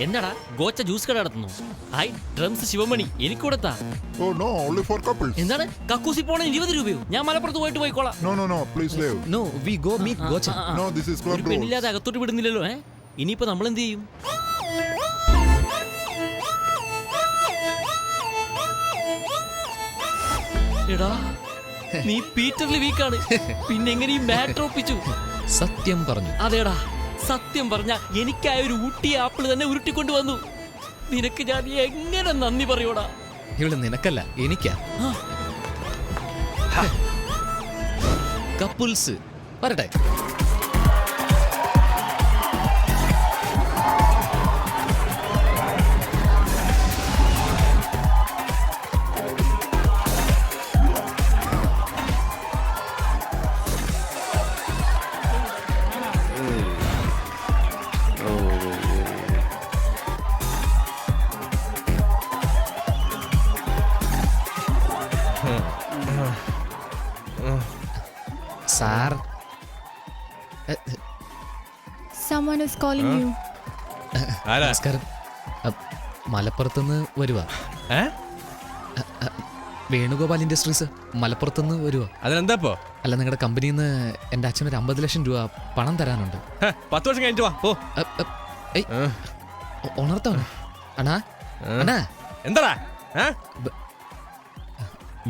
എന്നാടാ ഗോച്ച ജ്യൂസ് കട നടത്തുന്നു? ഹായ് ഡ്രംസ് ശിവമണി എനിക്ക് കൊടുത്താ. Oh no, only for couples. എന്താണ് കക്കൂസി പോണ 20 രൂപയോ? ഞാൻ മലപ്പുറത്ത് പോയിട്ട് പോയിക്കോളാം. No, please leave. No, we go meet Gocha. No, this is club ഒരു rules. പെണ്ണില്ലാതെ അകത്തോട്ട് വിടുന്നില്ലല്ലോ. ഇനിയിപ്പോ നമ്മൾ എന്ത് ചെയ്യും? എടാ നീ പീറ്ററിൽ വീക്കാണ്, പിന്നെ എങ്ങനെ ഈ മാറ്റർ ഒപ്പിച്ചു? സത്യം പറഞ്ഞു. അതേടാ സത്യം പറഞ്ഞ എനിക്കായ ഒരു ഊട്ടി ആപ്പിൾ തന്നെ ഉരുട്ടിക്കൊണ്ട് വന്നു. നിനക്ക് ഞാൻ എങ്ങനെ നന്ദി പറയൂടാ? ഇവിടെ നിനക്കല്ല എനിക്കാ. കപ്പിൾസ് വരട്ടെ. Sir, Someone is calling you. നമസ്കാരം. മലപ്പുറത്തുനിന്ന് വരുവാ. വേണുഗോപാൽ ഇൻഡസ്ട്രീസ് മലപ്പുറത്തുനിന്ന് വരുവാ. അതിനെന്താപ്പോ? അല്ല, നിങ്ങളുടെ കമ്പനിയിൽ നിന്ന് എൻ്റെ അച്ഛനൊരു 50 ലക്ഷം രൂപ പണം തരാനുണ്ട്. 10 വർഷം കഴിഞ്ഞിട്ട് വാ. ഉണർത്തോ അണ്ണാ? അണ്ണാ എന്താടാ?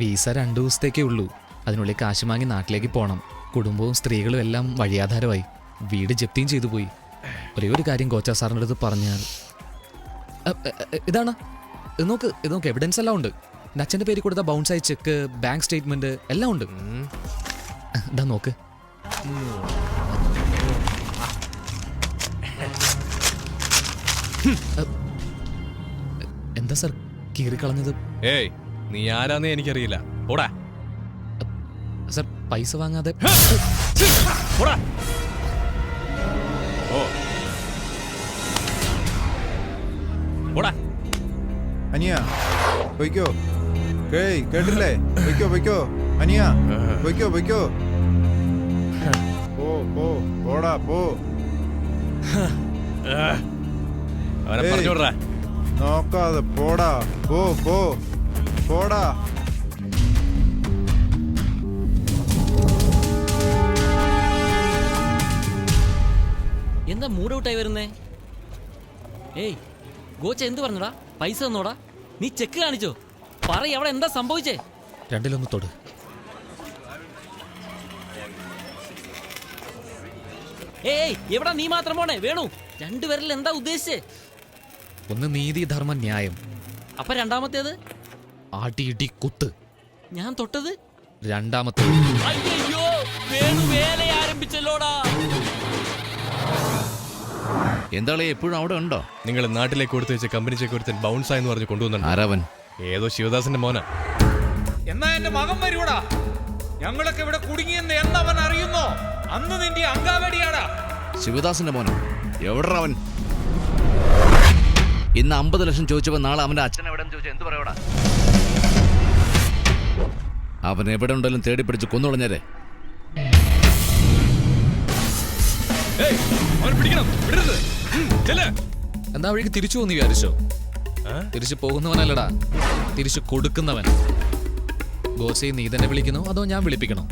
വീസ 2 ദിവസത്തേക്കേ ഉള്ളൂ. അതിനുള്ളിൽ കാശ് വാങ്ങി നാട്ടിലേക്ക് പോകണം. കുടുംബവും സ്ത്രീകളും എല്ലാം വഴിയാധാരമായി. വീട് ജപ്തിയും ചെയ്തു പോയി. ഒരേ ഒരു കാര്യം കോച്ച സാറിൻ്റെ അടുത്ത് പറഞ്ഞാൽ. ഇതാണ്, ഇത് നോക്ക് എവിഡൻസ് എല്ലാം ഉണ്ട്. എൻ്റെ അച്ഛൻ്റെ പേര് കൊടുത്ത ബൗൺസായി ചെക്ക്, ബാങ്ക് സ്റ്റേറ്റ്മെന്റ് എല്ലാം ഉണ്ട്. ഇതാ നോക്ക്. എന്താ സാർ കീറിക്കളഞ്ഞത്? ഏയ്, നീ ആരാന്നേ എനിക്കറിയില്ല. ഓടാ സാർ, പൈസ വാങ്ങാതെ. ഓടാ. ഓടാ. അനിയ പൊയ്ക്കോ. കേട്ടില്ലേ? പൊയ്ക്കോ അനിയ, പൊയ്ക്കോ. പോടാ പോ. അവനെ പറഞ്ഞോടാ. നോക്കാതെ പോടാ. പോടാ. എന്താ മൂഡ് ഔട്ടായി വരുന്നേ? ഏയ് ഗോച്ച എന്ത് പറഞ്ഞടാ? പൈസ തന്നോടാ? നീ ചെക്ക് കാണിച്ചോ? പറയ്, അവിടെ എന്താ സംഭവിച്ചേ? രണ്ടിലൊന്ന് തൊട്. ഏയ് എവിടാ നീ മാത്രം പോണേ? വേണു, രണ്ടുപേരിൽ എന്താ ഉദ്ദേശിച്ചേ? ഒന്ന് നീതി, ധർമ്മ, ന്യായം. അപ്പൊ രണ്ടാമത്തേത്? ആട്ടി കുത്ത്. ഞാൻ തൊട്ടത് രണ്ടാമത്തെ. അയ്യോ, വേണു വേല ആരംഭിച്ചല്ലോടാ. എന്താളെ എപ്പോഴും അവിടെ ഉണ്ടോ? നിങ്ങൾ നാട്ടിലേക്ക് കൊടുത്തു വെച്ച കമ്പനി ചെക്ക് ഒരുത്തൻ ബൗൺസ് ആയെന്ന് പറഞ്ഞ് കൊണ്ടുവന്നു. ആരാവൻ? ഏതോ ശിവദാസന്റെ മോനാ. എന്നാ എന്റെ മകൻ വരൂടാ. ഞങ്ങളൊക്കെ ഇവിടെ കുടുങ്ങിയെന്ന് എന്നവൻ അറിയുന്നോ അന്ന് നിന്റെ അങ്കാവടിയാടാ. ശിവദാസന്റെ മോനോ? എവിടാ അവൻ? ഇന്ന് 50 ലക്ഷം ചോദിച്ചപ്പോ നാളെ അവന്റെ അച്ഛൻ എവിടെ ചോദിച്ചാൽ എന്ത് പറയടാ? അവൻ എവിടെ ഉണ്ടെങ്കിലും തേടി പിടിച്ച് കൊന്നുകളഞ്ഞേരെ. എന്താ വഴിക്ക് തിരിച്ചു പോന്ന് വിചാരിച്ചോ? തിരിച്ചു പോകുന്നവനല്ലടാ, തിരിച്ചു കൊടുക്കുന്നവൻ. ഗോസയെ നീ തന്നെ വിളിക്കണോ അതോ ഞാൻ വിളിപ്പിക്കണോ?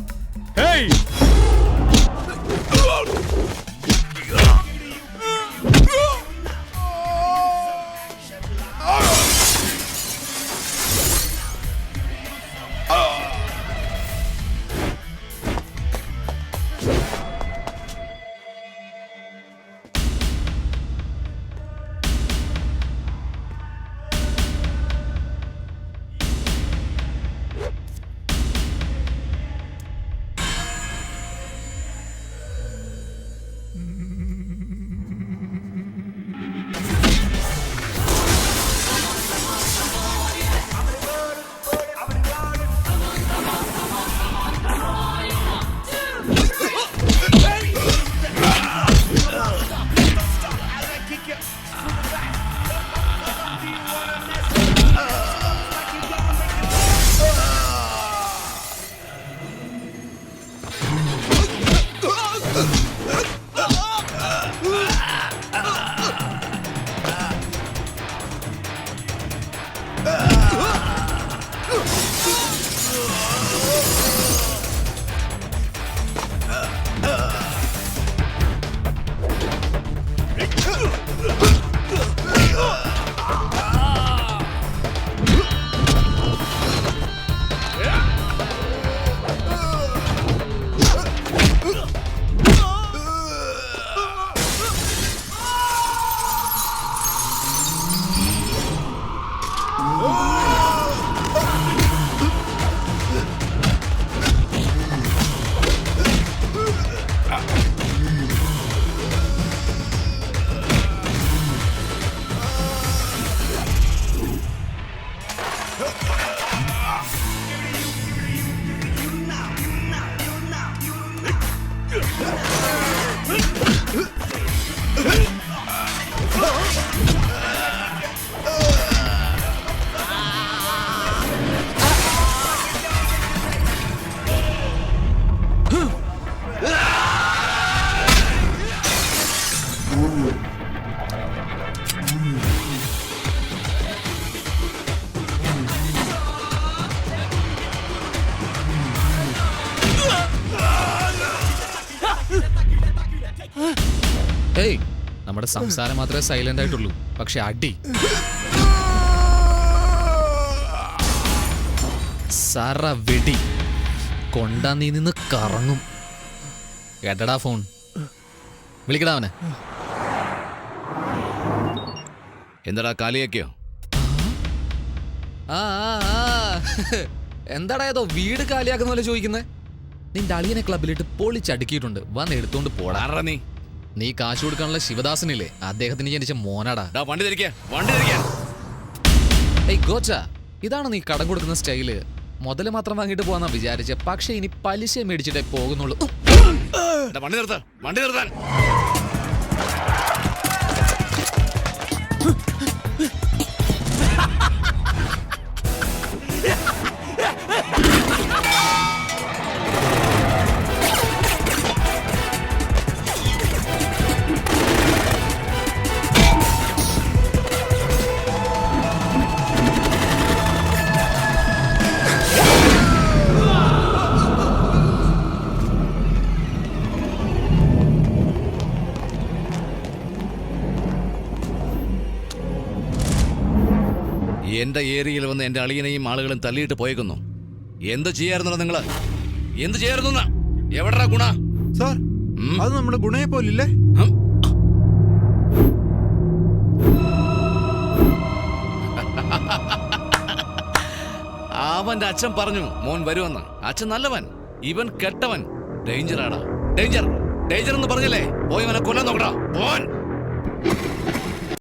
ഏയ് നമ്മുടെ സംസാരം മാത്രമേ സൈലന്റ് ആയിട്ടുള്ളൂ, പക്ഷെ അടി സറ വെടി കൊണ്ടാ നീ നിന്ന് കറങ്ങും. കേട്ടടാ ഫോൺ, വിളിക്കടാ അവനെ. എന്താടാ കാലിയാക്കിയോ? ആ ആ, ആ. എന്താടാ ഏതോ വീട് കാലിയാക്കുന്ന പോലെ ചോദിക്കുന്നേ? നിന്റെ അളിയനെ ക്ലബിലിട്ട് പൊളിച്ചടുക്കിയിട്ടുണ്ട്, വന്ന് എടുത്തോണ്ട് പോടാ. ആരാ നീ? നീ കാശ് കൊടുക്കാനുള്ള ശിവദാസനില്ലേ, അദ്ദേഹത്തിന് ജനിച്ച മോനാടാ. ഡാ, വണ്ടി തിരിക്കാൻ, വണ്ടി തിരിക്കാൻ. ഏയ് ഗോച്ച, ഇതാണ് നീ കടം കൊടുക്കുന്ന സ്റ്റൈല്. മുതല് മാത്രം വാങ്ങിട്ട് പോവാന്നാ വിചാരിച്ച, പക്ഷെ ഇനി പലിശ മേടിച്ചിട്ടേ പോകുന്നുള്ളൂ. ഡാ, വണ്ടി നിർത്താൻ, വണ്ടി നിർത്താൻ. എന്റെ ഏരിയയിൽ വന്ന് എന്റെ അളിയനെയും ആളുകളും തള്ളിയിട്ട് പോയേക്കുന്നു. എന്ത് ചെയ്യാറുണ്ടോ നിങ്ങള്? എന്ത് ചെയ്യാറുന്ന? എവിടാ ഗുണ? സാർ, അത് നമ്മുടെ ഗുണയെ പോലില്ലേ? അവന്റെ അച്ഛൻ പറഞ്ഞു മോൻ വരുമെന്ന്. അച്ഛൻ നല്ലവൻ, ഇവൻ കെട്ടവൻ. ഡേഞ്ചറാടാ, ഡേഞ്ചർ, ഡേഞ്ചർ എന്ന് പറഞ്ഞല്ലേ? പോയി അവനെ കൊല്ലാൻ നോക്കടാ. പോൻ.